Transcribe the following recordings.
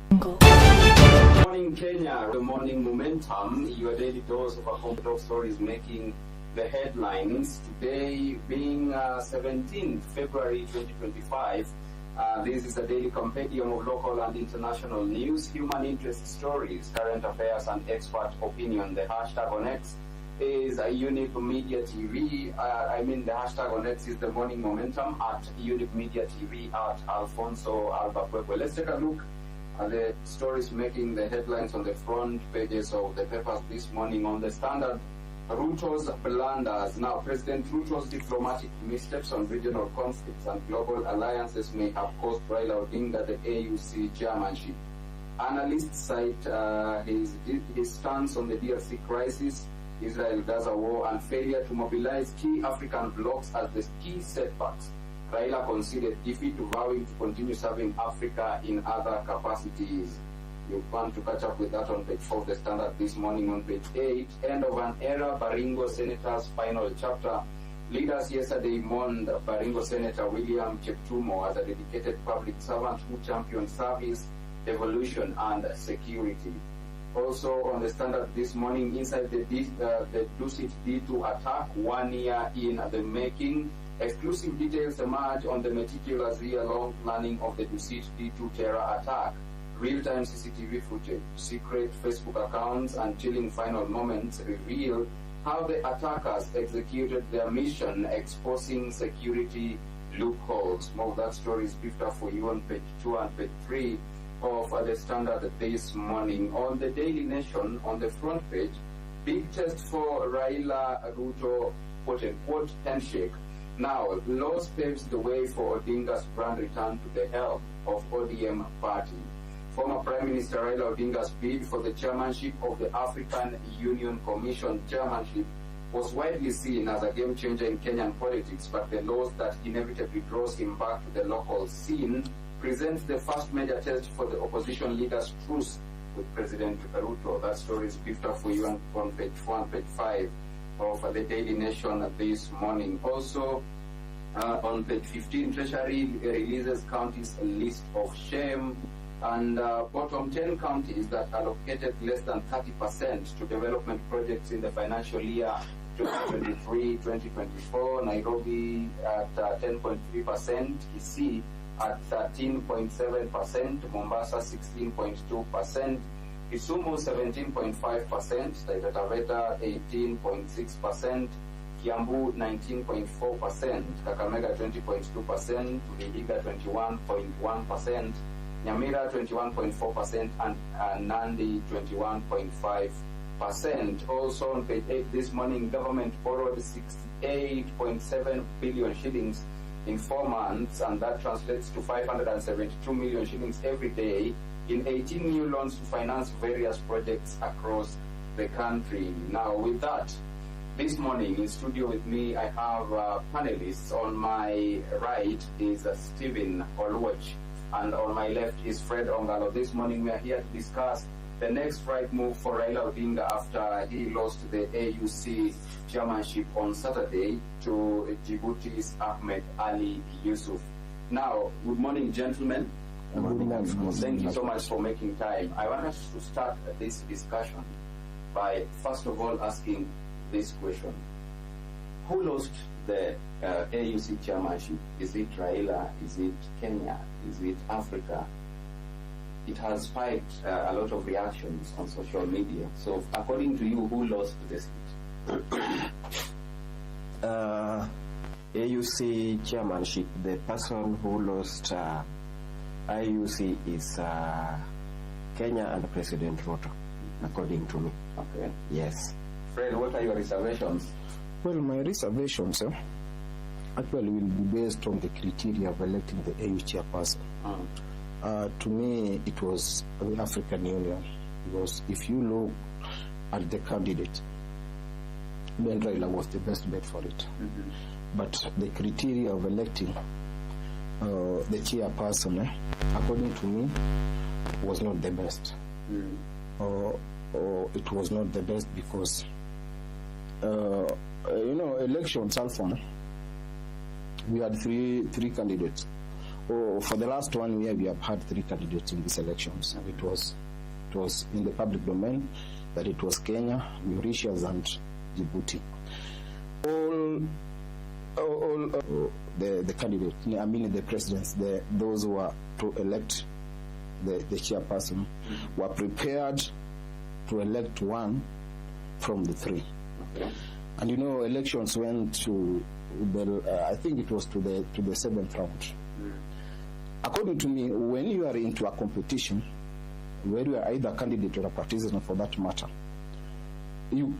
Good morning, Kenya. Good morning, Momentum. Your daily dose of top stories making the headlines. Today being 17th February 2025. This is a daily compendium of local and international news, human interest stories, current affairs, and expert opinion. The hashtag on X is Younib Media TV. The hashtag on X is the morning momentum at Younib Media TV at Alfonsoh. Let's take a look at the stories making the headlines on the front pages of the papers this morning. On the Standard, Ruto's blunders. Now, President Ruto's diplomatic missteps on regional conflicts and global alliances may have cost Raila Odinga the AUC chairmanship. Analysts cite his stance on the DRC crisis, Israel-Gaza war, and failure to mobilize key African blocs as the key setbacks. Raila conceded defeat, vowing to continue serving Africa in other capacities. You want to catch up with that on page 4 of the Standard this morning. On page 8, end of an era, Baringo Senator's final chapter. Leaders yesterday mourned Baringo Senator William Cheptumo as a dedicated public servant who championed service, evolution, and security. Also on the Standard this morning, inside the Dusit D2 attack, 1 year in the making. Exclusive details emerge on the meticulous year-long planning of the Dusit D2 terror attack. Real-time CCTV footage, secret Facebook accounts, and chilling final moments reveal how the attackers executed their mission, exposing security loopholes. More of that story is briefed up for you on page 2 and page 3 of the Standard this morning. On the Daily Nation, on the front page, big test for Raila Ruto, quote-unquote, handshake. Now, loss paves the way for Odinga's grand return to the helm of ODM party. Former Prime Minister Raila Odinga's bid for the chairmanship of the African Union Commission chairmanship was widely seen as a game changer in Kenyan politics, but the loss that inevitably draws him back to the local scene presents the first major test for the opposition leader's truce with President Ruto. That story is briefed up for you on page 4 and page 5 of the Daily Nation this morning. Also, on page 15, Treasury releases counties a list of shame, and bottom 10 counties that allocated less than 30% to development projects in the financial year 2023-2024. Nairobi at 10.3%, Kisii at 13.7%, Mombasa 16.2%, Kisumu 17.5%, Taita Taveta 18.6%, Kiambu 19.4%, Kakamega 20.2%, Vihiga 21.1%, Nyamira 21.4%, and Nandi 21.5%. Also on page 8 this morning, government borrowed 68.7 billion shillings in 4 months, and that translates to 572 million shillings every day in 18 new loans to finance various projects across the country. Now, with that, this morning in studio with me, I have panelists. On my right is Stephen Oluoch, and on my left is Fred Ongalo. This morning we are here to discuss the next right move for Raila Odinga after he lost the AUC chairmanship on Saturday to Djibouti's Ahmed Ali Yusuf. Now, good morning, gentlemen. Good morning. Thank you so much for making time. I want us to start this discussion by first of all asking this question. Who lost the AUC chairmanship? Is it Raila? Is it Kenya? Is it Africa? It has spiked a lot of reactions on social media. So according to you, who lost the seat? AUC chairmanship, the person who lost IUC is Kenya and President Ruto, according to me. Okay. Yes. Fred, what are your reservations? Well, my reservations actually will be based on the criteria of electing the AU chairperson. To me, it was the African Union, because if you look at the candidate, Ben Raila was the best bet for it. But the criteria of electing the chairperson, according to me, was not the best. It was not the best because, elections, Alfonsoh, we had three candidates. for the last 1 year, we have had 3 candidates in these elections. It was in the public domain that it was Kenya, Mauritius, and Djibouti. All the candidates, I mean the presidents, those who are to elect the chairperson, were prepared to elect one from the 3. Okay. And elections went to I think it was to the 7th round. According to me, when you are into a competition, where you are either a candidate or a participant for that matter, your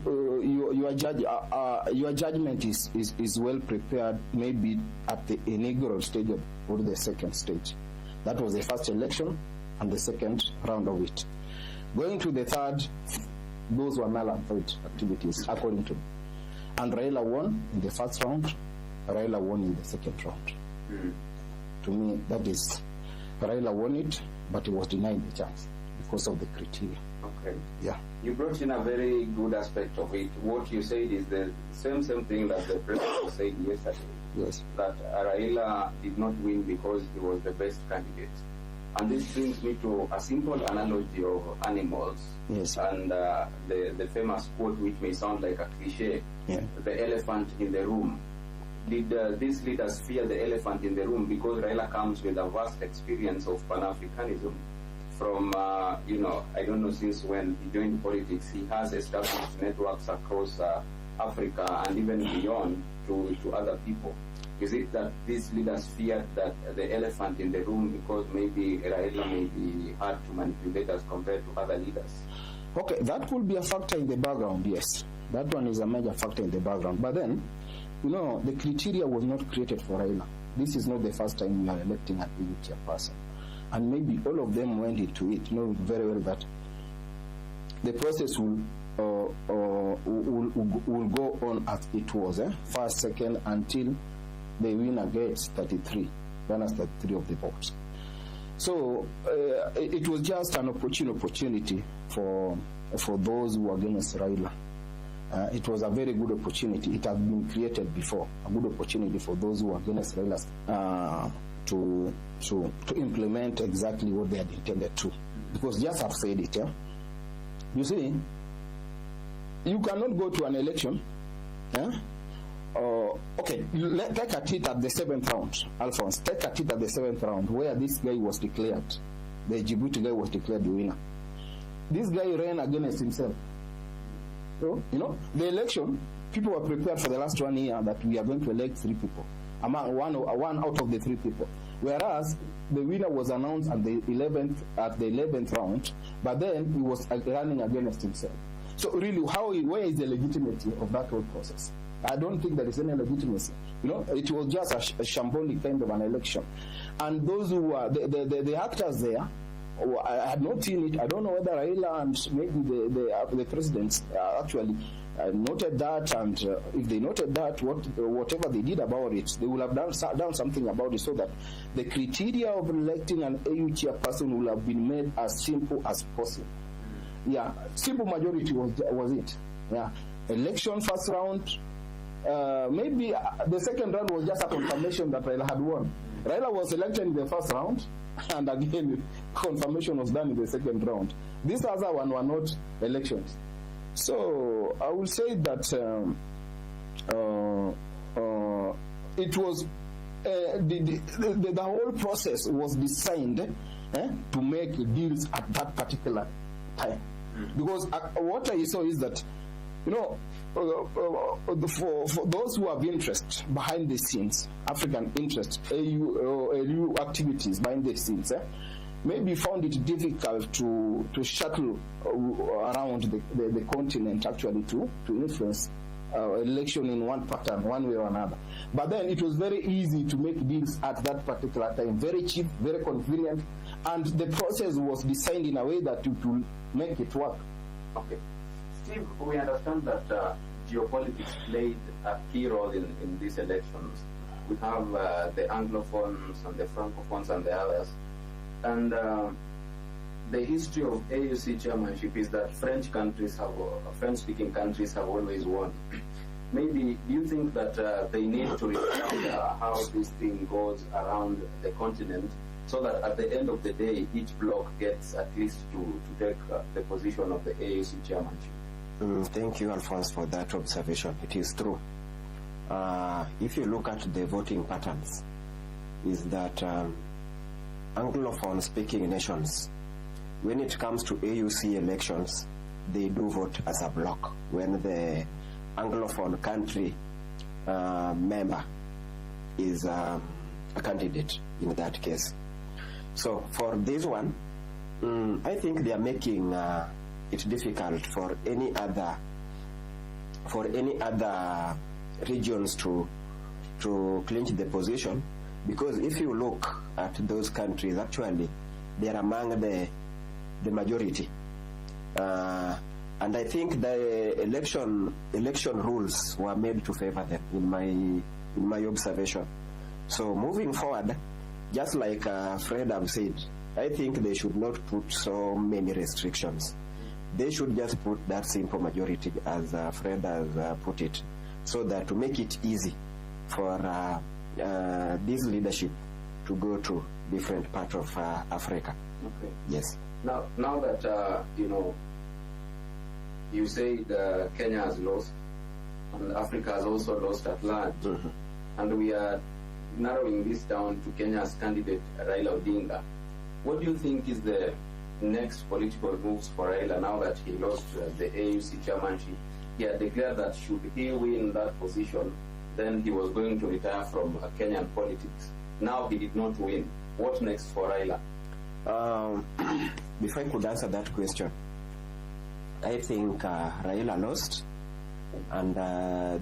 judgment is well prepared, maybe at the inaugural stage or the second stage. That was the first election and the second round of it. Going to the third, those were null and void activities, according to me. And Raila won in the first round, Raila won in the second round. To me, that is, Raila won it, but he was denied the chance because of the criteria. Okay. Yeah. You brought in a very good aspect of it. What you said is the same thing that the president said yesterday. Yes. That Raila did not win because he was the best candidate. And this brings me to a simple analogy of animals. Yes. And the famous quote, which may sound like a cliche, the elephant in the room. Did these leaders fear the elephant in the room because Raila comes with a vast experience of Pan-Africanism? From, I don't know since when he joined politics, he has established networks across Africa and even beyond to other people. Is it that these leaders feared that the elephant in the room because maybe Raila may be hard to manipulate as compared to other leaders? Okay, that could be a factor in the background, yes. That one is a major factor in the background. But then, the criteria was not created for Raila. This is not the first time we are electing an EU chairperson. And maybe all of them went into it, knowing very well that the process will go on as it was, first, second, until the winner gets 33, runners 33 of the votes. So it was just an opportunity for those who were against Raila. It was a very good opportunity. It had been created before, a good opportunity for those who were against Raila to implement exactly what they had intended to. Because just I've said it, you see, you cannot go to an election, okay, take a hit at the 7th round, Alfonsoh, take a hit at the 7th round, where this guy was declared, the Djibouti guy was declared the winner. This guy ran against himself. So, the election, people were prepared for the last 1 year that we are going to elect 3 people, among one out of the 3 people. Whereas the winner was announced at the 11th round, but then he was running against himself. So really, where is the legitimacy of that whole process? I don't think there is any legitimacy. It was just a shambolic kind of an election. And those who were the actors there, I had not seen it. I don't know whether Raila and maybe the presidents actually noted that, and if they noted that, whatever they did about it, they will have done something about it, so that the criteria of electing an AU chairperson will have been made as simple as possible. Yeah, simple majority was it. Yeah, election first round. Maybe the second round was just a confirmation that Raila had won. Raila was elected in the first round, and again, confirmation was done in the second round. These other one were not elections. So I will say that it was the whole process was designed to make deals at that particular time. Because what I saw is that, for those who have interest behind the scenes, African interest, AU activities behind the scenes, maybe found it difficult to shuttle around the continent actually to influence election in one pattern, one way or another. But then it was very easy to make deals at that particular time, very cheap, very convenient, and the process was designed in a way that it will make it work. Okay. Steve, we understand that geopolitics played a key role in these elections. We have the Anglophones and the Francophones and the others. And the history of AUC chairmanship is that French-speaking countries have always won. maybe do you think that they need to restructure how this thing goes around the continent so that at the end of the day, each bloc gets at least to take the position of the AUC chairmanship? Thank you, Alfonso, for that observation. It is true. If you look at the voting patterns, is that Anglophone-speaking nations, when it comes to AUC elections, they do vote as a bloc when the Anglophone country member is a candidate in that case. So for this one, I think they are making it difficult for any other regions to clinch the position, because if you look at those countries, actually they are among the majority, and I think the election rules were made to favor them in my observation. So moving forward, just like Fred have said, I think they should not put so many restrictions. They should just put that simple majority, as Fred has put it, so that to make it easy for this leadership to go to different parts of Africa. Okay. Yes. Now that you say Kenya has lost, and Africa has also lost at large, and we are narrowing this down to Kenya's candidate Raila Odinga. What do you think is the next political moves for Raila now that he lost the AUC chairmanship? He had declared that should he win that position, then he was going to retire from Kenyan politics. Now he did not win. What next for Raila? Before I could answer that question, I think Raila lost, and the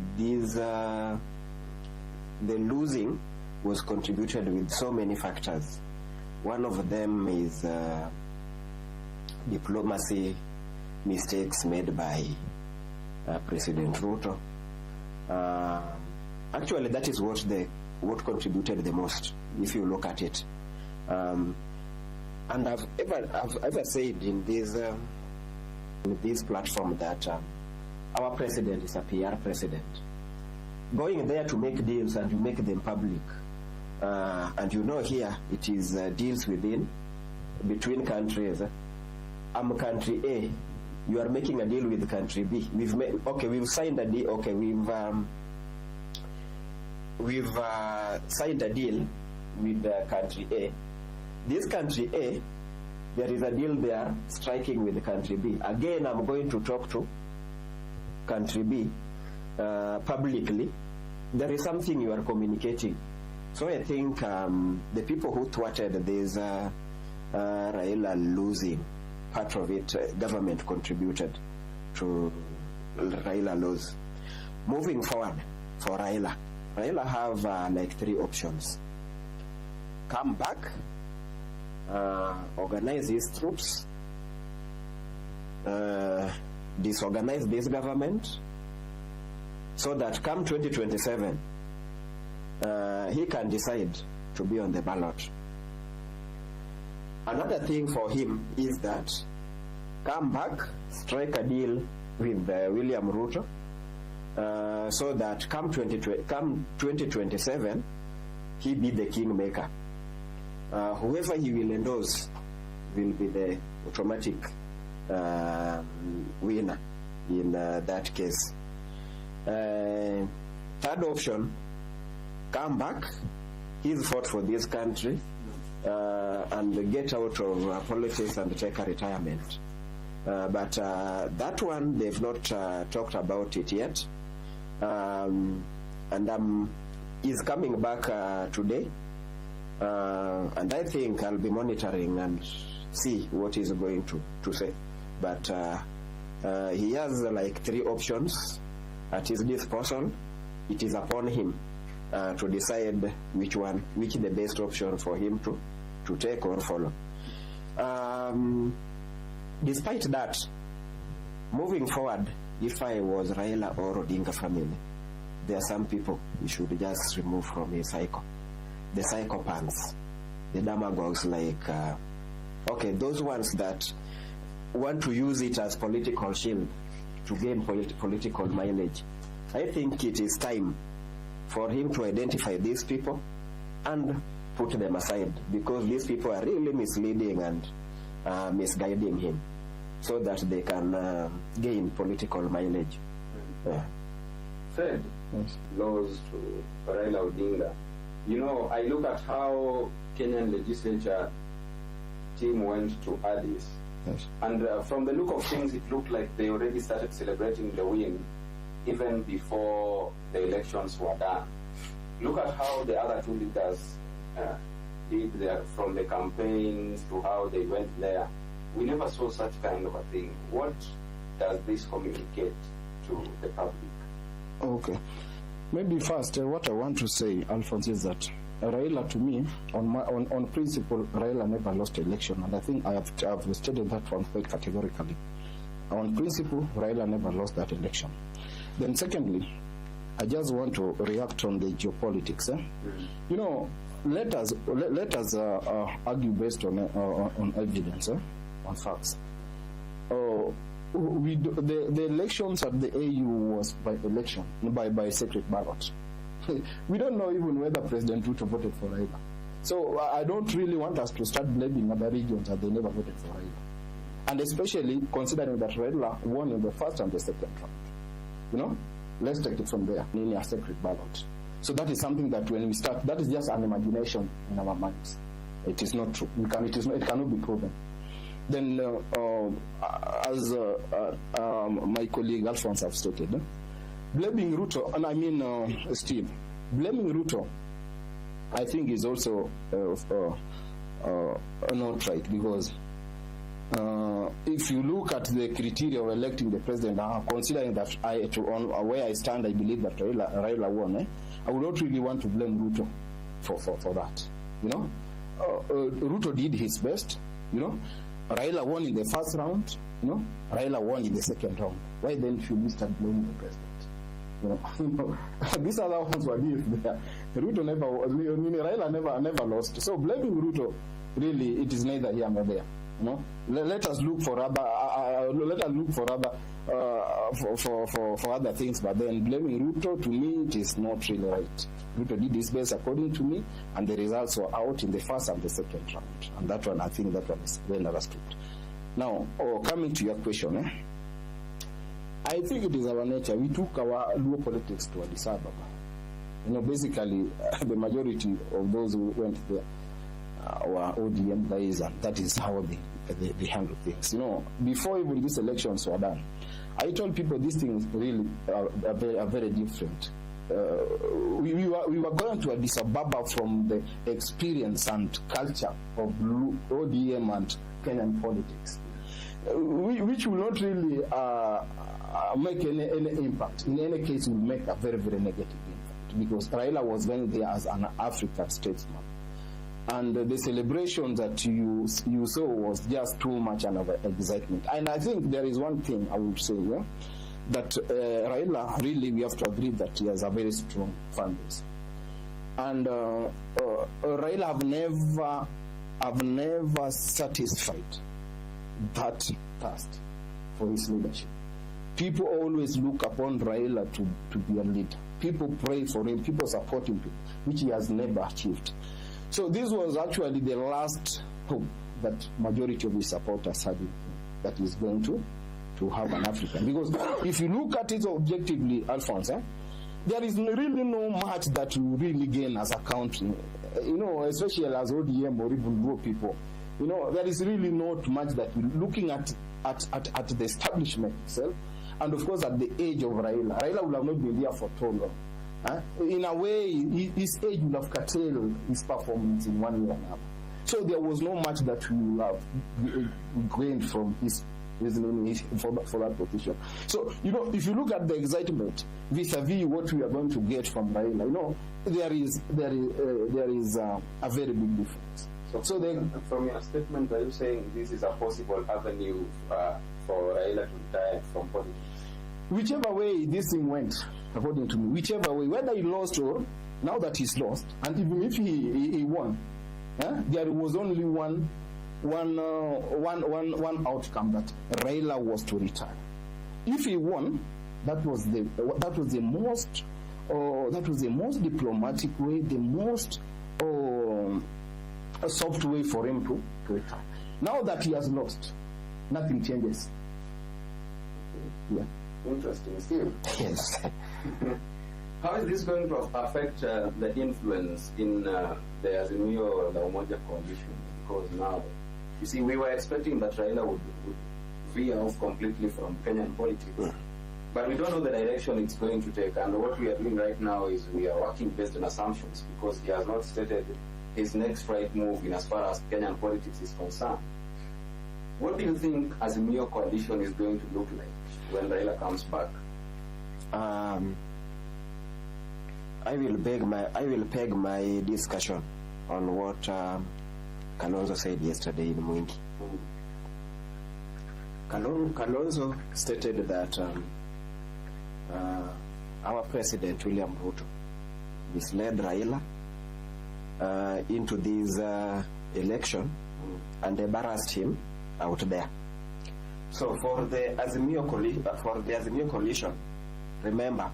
losing was contributed with so many factors. One of them is diplomacy mistakes made by President Ruto. Actually, that is what contributed the most, if you look at it. And I've ever said in this platform that our president is a PR president. Going there to make deals and you make them public, and here it is deals between countries. I'm country A, you are making a deal with country B. We've signed a deal. Okay, we've signed a deal with country A. This country A, there is a deal there striking with country B. Again, I'm going to talk to country B publicly. There is something you are communicating. So I think the people who thwarted this Raila losing, part of it, government contributed to Raila lose. Moving forward for Raila have like three options: come back, organize his troops, disorganize this government, so that come 2027, he can decide to be on the ballot. Another thing for him is that come back, strike a deal with William Ruto, so that come 2027, he be the kingmaker. Whoever he will endorse will be the automatic winner in that case. Third option, come back, he's fought for this country, and get out of politics and take a retirement. But that one, they've not talked about it yet. And he's coming back today. And I think I'll be monitoring and see what he's going to say. But he has like three options at his disposal. It is upon him to decide which the best option for him to take or follow. Despite that, moving forward, if I was Raila or Odinga family, there are some people we should just remove from his cycle. The psychopaths, the demagogues, like those ones that want to use it as political shield to gain political mileage. I think it is time for him to identify these people and put them aside, because these people are really misleading and misguiding him so that they can gain political mileage. Fred, laws to Raila Odinga. You know, I look at how Kenyan legislature team went to Addis. Yes. And from the look of things, it looked like they already started celebrating the win even before the elections were done. Look at how the other two leaders did there, from the campaigns to how they went there. We never saw such kind of a thing. What does this communicate to the public? Okay. Maybe first, what I want to say, Alfonso, is that Raila, to me, on principle, Raila never lost election, and I think I have stated that one quite categorically. On principle, Raila never lost that election. Then secondly, I just want to react on the geopolitics. You know, let us argue based on evidence, on facts. The elections at the AU was by election, by secret ballot. We don't know even whether President Ruto voted for Raila. So I don't really want us to start blaming other regions that they never voted for Raila. And especially considering that Raila won in the first and the second round. You know, let's take it from there, in a secret ballot. So that is something that when we start, that is just an imagination in our minds. It is not true. It cannot be proven. Then, as my colleague Alfonsoh have stated, blaming Ruto, and I mean Steve, blaming Ruto, I think is also not right, because if you look at the criteria of electing the president, considering that on where I stand, I believe that Raila won. I would not really want to blame Ruto for that. You know, Ruto did his best. You know, Raila won in the first round. You know, Raila won in the second round. Why then should we start blaming the president? You know, these other ones were there. Ruto Raila never lost. So blaming Ruto, really, it is neither here nor there. You know, let us look for other things. But then blaming Ruto, to me, it is not really right. Ruto did his best according to me, and the results were out in the first and the second round. And that one, I think that one is well understood. Now, coming to your question, I think it is our nature. We took our Luo politics to Addis Ababa. You know, basically, the majority of those who went there were ODM guys, and that is how they handle things. You know, before even these elections were done, I told people these things really are very different. We were going to Addis Ababa from the experience and culture of ODM and Kenyan politics, which will not really make any impact. In any case, will make a very negative impact, because Raila was going there as an African statesman. And the celebration that you saw was just too much of excitement. And I think there is one thing I would say, that Raila, really, we have to agree that he has a very strong fan base. And Raila have never satisfied that thirst for his leadership. People always look upon Raila to be a leader. People pray for him, people support him, which he has never achieved. So this was actually the last hope that majority of his supporters had, that is going to have an African. Because if you look at it objectively, Alfonsoh, there is really no much that you really gain as a country, you know, especially as ODM or even Luo people. You know, there is really not much that you're looking at the establishment itself, and of course at the age of Raila. Raila would have not been there for too long. In a way, his age would have curtailed his performance in one way or another. So there was no much that we would have gained from his for that position. So, you know, if you look at the excitement vis-a-vis what we are going to get from Raila, you know, there is a very big difference. So then, from your statement, are you saying this is a possible avenue for Raila to retire from politics? Whichever way this thing went, according to me, whichever way, whether he lost or now that he's lost, and even if he won, there was only one outcome, that Raila was to retire. If he won, That was the most diplomatic way, the most a soft way for him to retire. Now that he has lost, nothing changes. Yeah. Interesting, Steve. Yes. How is this going to affect the influence in the Azimio or the Umoja coalition? Because now, you see, we were expecting that Raila would veer off completely from Kenyan politics. But we don't know the direction it's going to take. And what we are doing right now is we are working based on assumptions because he has not stated his next right move in as far as Kenyan politics is concerned. What do you think Azimio coalition is going to look like when Raila comes back? I will peg my discussion on what Kalonzo said yesterday in Mwingi. Kalonzo stated that our president William Ruto misled Raila into this election and embarrassed him out there. So for the Azimio coalition, remember,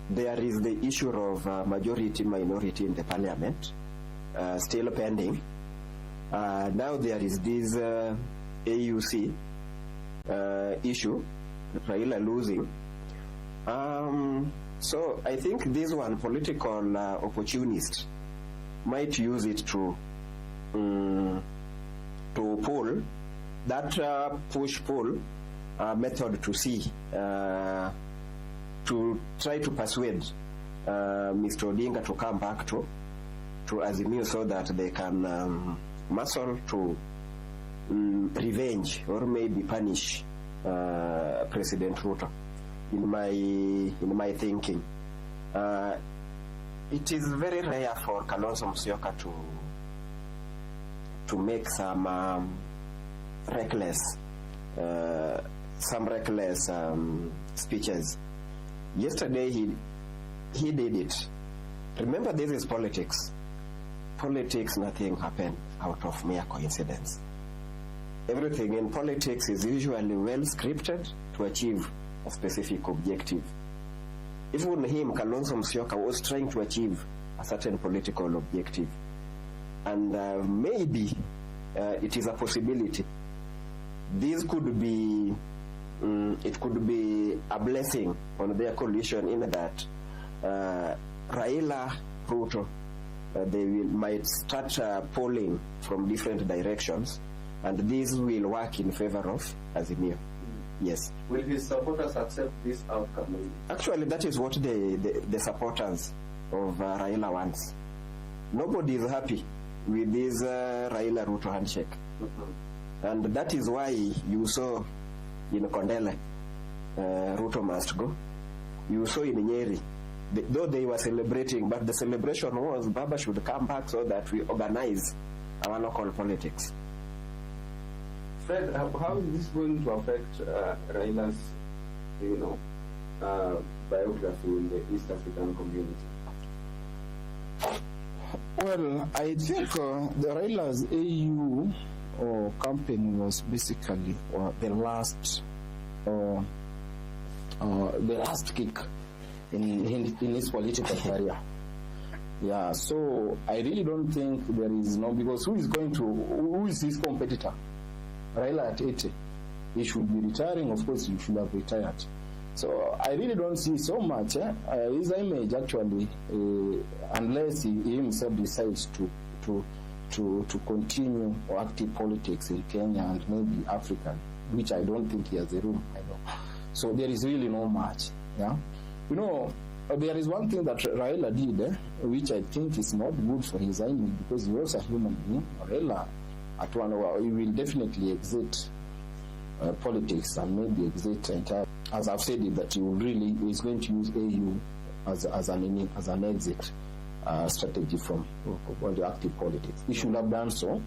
there is the issue of majority minority in the parliament still pending. Now there is this AUC issue, Raila losing. So I think this one political opportunist might use it to pull that push-pull method to see to try to persuade Mr. Odinga to come back to Azimio so that they can muscle to revenge or maybe punish President Ruto. In my thinking, it is very rare for Kalonzo Musyoka to make some reckless speeches. Yesterday he did it. Remember, this is politics. Politics, nothing happened out of mere coincidence. Everything in politics is usually well scripted to achieve a specific objective. Even him, Kalonzo Musyoka, was trying to achieve a certain political objective. And maybe it is a possibility. This could be it could be a blessing on their coalition in that Raila, Ruto, might start polling from different directions, and this will work in favor of Azimio. Yes. Will his supporters accept this outcome? Actually, that is what the supporters of Raila wants. Nobody is happy with this Raila-Ruto handshake. And that is why you saw in Kondele, Ruto must go. You saw in Nyeri, though they were celebrating, but the celebration was Baba should come back so that we organize our local politics. Fred, how is this going to affect Raila's, biography in the East African community? Well, I think the Raila's AU campaign was basically the last kick in his political career. Yeah, so I really don't think there is because who is his competitor? Raila at 80. He should be retiring. Of course, he should have retired. So I really don't see so much his image actually, unless he himself decides to continue active politics in Kenya and maybe Africa, which I don't think he has the room. I know. So there is really no much. Yeah, there is one thing that Raila did, which I think is not good for his image because he was a human being. Raila, at one hour, he will definitely exit politics and maybe exit entire. As I've said, that he is going to use AU as an exit strategy from the active politics. He should have done so,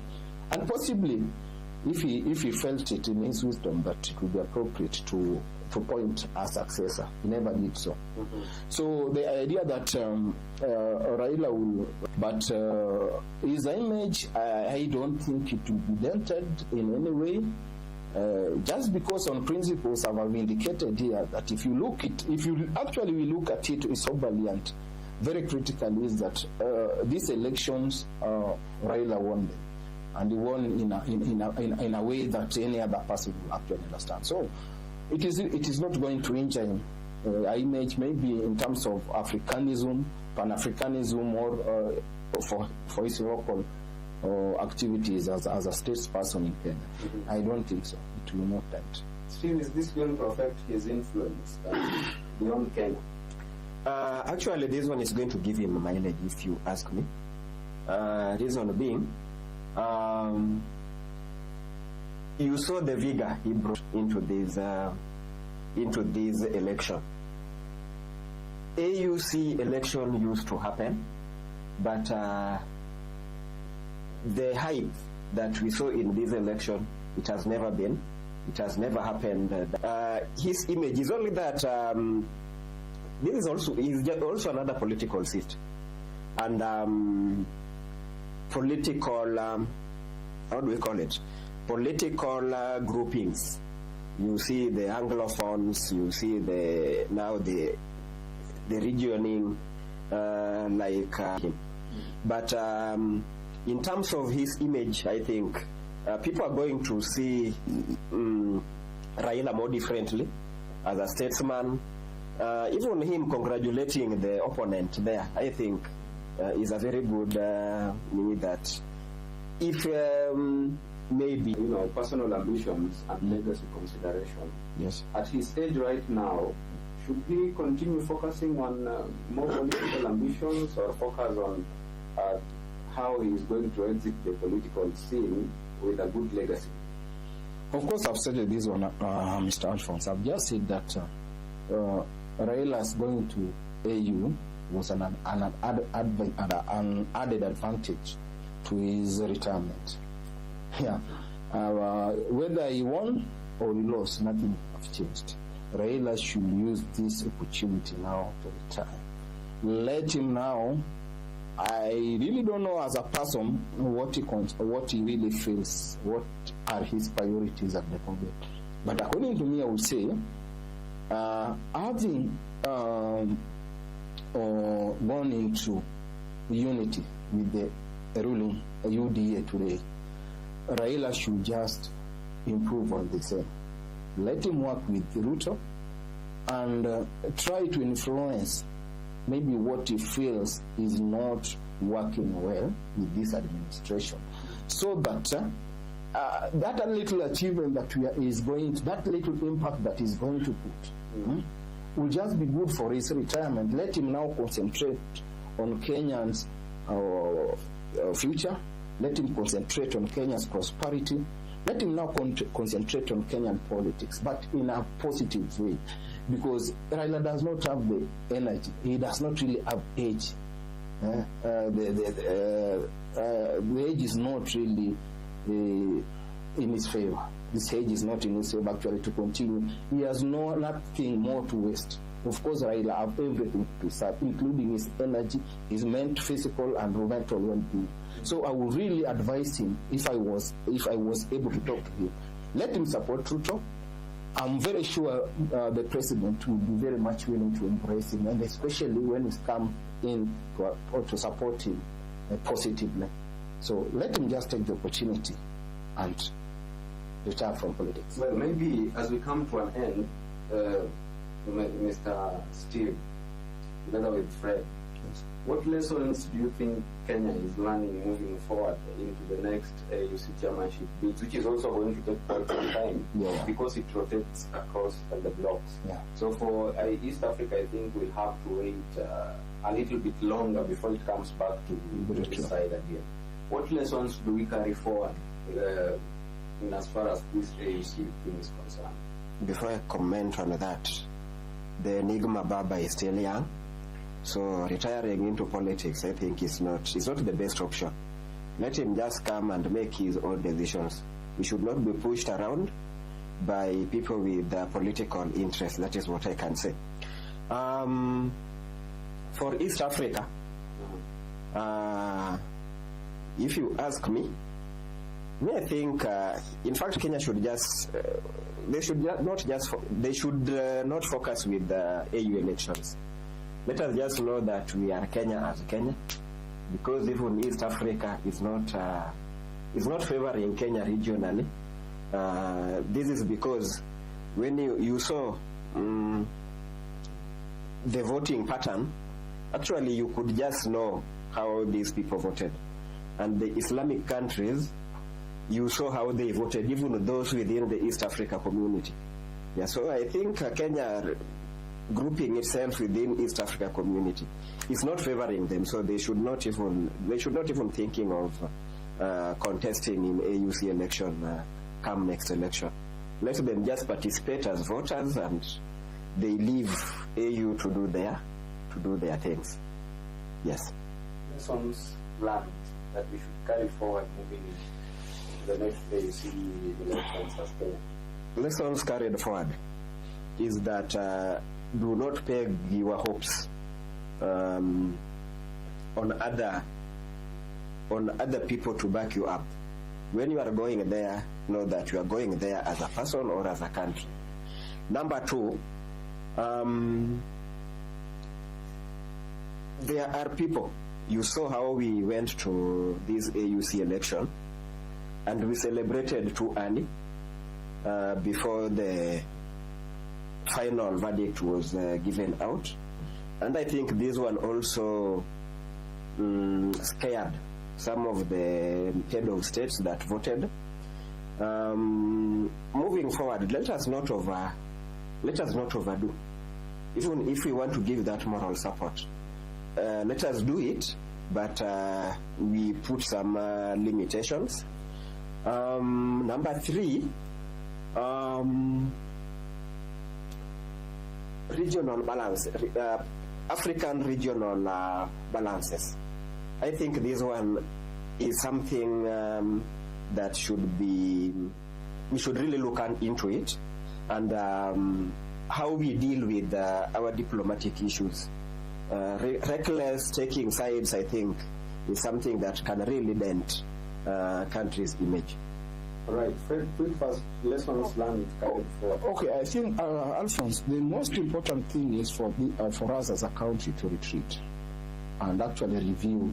and possibly, if he felt it in his wisdom that it would be appropriate to appoint a successor, he never did so. Mm-hmm. So the idea that Raila will, but his image, I don't think it will be dented in any way. Just because on principles I've indicated here that if you actually look at it soberly and very critically, is that these elections Raila won them, and he won in a way that any other person will actually understand. So it is not going to injure him. Image maybe in terms of Africanism, Pan-Africanism, or for his local activities as a statesperson in Kenya. Mm-hmm. I don't think so. It will not tempt. Still, is this going to affect his influence beyond Kenya? Actually, this one is going to give him mileage, if you ask me. Reason being, you saw the vigor he brought into this election. AUC election used to happen, but the hype that we saw in this election, it has never happened. His image is only that this is also another political seat, and political how do we call it? Political groupings. You see the Anglophones, you see the regioning like him. But in terms of his image, I think people are going to see Raila more differently as a statesman. Even him congratulating the opponent there, I think, is a very good meaning that if maybe personal ambitions and legacy consideration. Yes. At his age right now, should he continue focusing on more political ambitions, or focus on how he is going to exit the political scene with a good legacy? Of course, I've said this one, Mr. Alfonsoh. I've just said that Raila's going to AU was an added advantage to his retirement. Yeah, whether he won or he lost, nothing has changed. Raila should use this opportunity now to retire. Let him now. I really don't know as a person what he really feels, what are his priorities at the moment. But according to me, I would say, having gone into unity with the ruling UDA today, Raila should just improve on the same. Let him work with Ruto and try to influence maybe what he feels is not working well with this administration, so that that little achievement that that little impact that he's going to put will just be good for his retirement. Let him now concentrate on Kenyans' future. Let him concentrate on Kenya's prosperity. Let him now concentrate on Kenyan politics, but in a positive way, because Raila does not have the energy. He does not really have age. The age is not really in his favor. This age is not in his favor actually to continue. He has nothing more to waste. Of course, Raila have everything to serve, including his energy, his mental, physical, and mental well-being. So I would really advise him, if I was able to talk to him, let him support Ruto. I'm very sure the president will be very much willing to embrace him, and especially when he's come in to support him positively. So let him just take the opportunity and retire from politics. Well, maybe as we come to an end, Mr. Steve, together with Fred, yes, what lessons do you think Kenya is learning moving forward into the next AUC chairmanship bid, which is also going to take quite some time, because it rotates across the blocks? Yeah. So for East Africa, I think we'll have to wait a little bit longer before it comes back to this side again. What lessons do we carry forward in as far as this AUC thing is concerned? Before I comment on that, the Enigma Baba is still young, so retiring into politics, I think, is not the best option. Let him just come and make his own decisions. We should not be pushed around by people with political interest. That is what I can say. For East Africa, if you ask me, I think, in fact, Kenya should just they should not focus with the AU elections. Let us just know that we are Kenya as Kenya, because even East Africa is not favoring Kenya regionally. This is because when you saw the voting pattern, actually you could just know how these people voted. And the Islamic countries, you saw how they voted, even those within the East Africa community. Yeah, so I think Kenya grouping itself within East Africa community is not favoring them, so they should not even thinking of contesting in AUC election come next election. Let them just participate as voters, and they leave AU to do their things. Yes. Lessons learned that we should carry forward moving into the next AUC elections as Kenya. Lessons carried forward is that do not peg your hopes on other people to back you up. When you are going there, know that you are going there as a person or as a country. Number two, there are people. You saw how we went to this AUC election, and we celebrated to Ani before the final verdict was given out. And I think this one also scared some of the head of states that voted. Moving forward, let us not overdo. Even if we want to give that moral support, let us do it, but we put some limitations. Number three, regional balance, African regional balances. I think this one is something that we should really look into it, and how we deal with our diplomatic issues. Reckless taking sides, I think, is something that can really dent countries' image. All right, Fred, quick first lessons learned carried forward. Okay, I think, Alphonse, the most important thing is for us as a country to retreat and actually review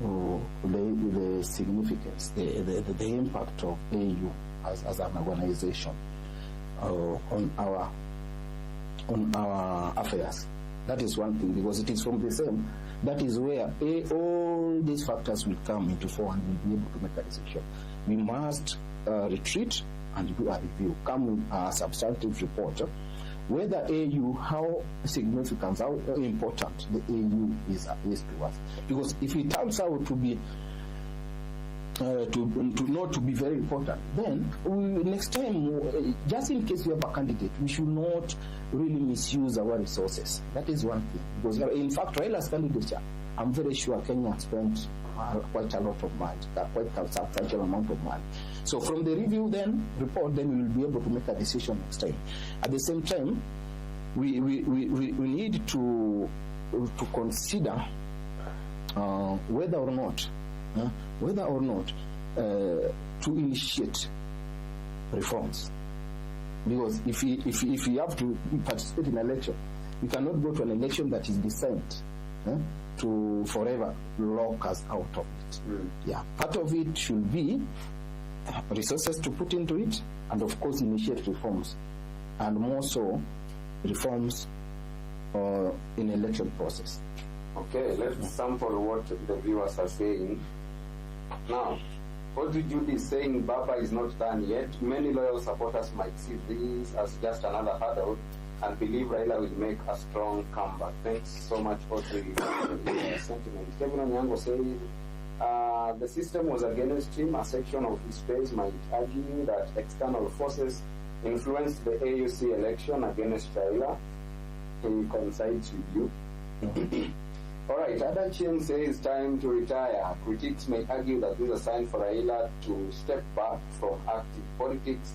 the significance, the impact of AU as an organization on our affairs. That is one thing, because it is from the same. That is where all these factors will come into fore, and we'll be able to make a decision. We must retreat and do a review, come with a substantive report, whether AU, how significant, how important the AU is to us. Because if it turns out to be not to be very important, then next time, just in case we have a candidate, we should not really misuse our resources. That is one thing. Because in fact, Raila's candidature, I'm very sure Kenya spent quite a lot of money, quite a substantial amount of money. So from the review report, we will be able to make a decision next time. At the same time, we need to consider whether or not to initiate reforms. Because if we have to participate in an election, we cannot go to an election that is designed to forever lock us out of it. Yeah, part of it should be resources to put into it, and of course initiate reforms, and more so reforms in election process. Okay, let's sample what the viewers are saying. Now, what Judy is saying, Baba is not done yet. Many loyal supporters might see this as just another hurdle and believe Raila will make a strong comeback. Thanks so much, Audrey, for your sentiment. Kevin Onyango says, the system was against him. A section of his base might argue that external forces influenced the AUC election against Raila. He coincides with you. All right, Adachin says time to retire. Critics may argue that this is a sign for Raila to step back from active politics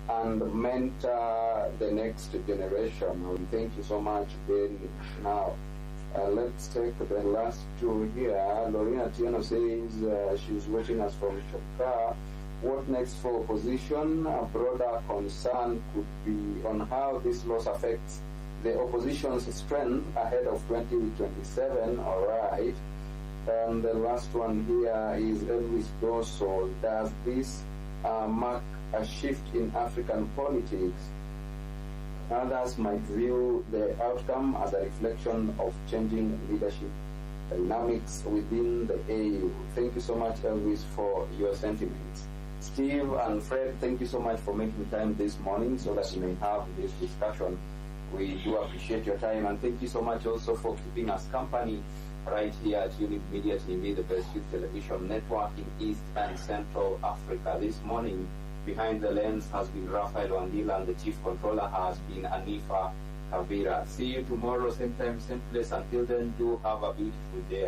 and mentor the next generation. Well, thank you so much, Ben. Now, let's take the last two here. Lorena Tiano says she's watching us from Shokra. What next for opposition? A broader concern could be on how this loss affects the opposition's strength ahead of 2027. All right. And the last one here is Elvis Dosso. Does this mark a shift in African politics? Others might view the outcome as a reflection of changing leadership dynamics within the AU. Thank you so much, Elvis, for your sentiments. Steve and Fred, thank you so much for making time this morning so that we may have this discussion. We do appreciate your time, and thank you so much also for keeping us company right here at Younib Media TV, the best youth television network in East and Central Africa. This morning, behind the lens has been Raphael Wangila, and the chief controller has been Anifa, Kavira. See you tomorrow, same time, same place. Until then, do have a beautiful day.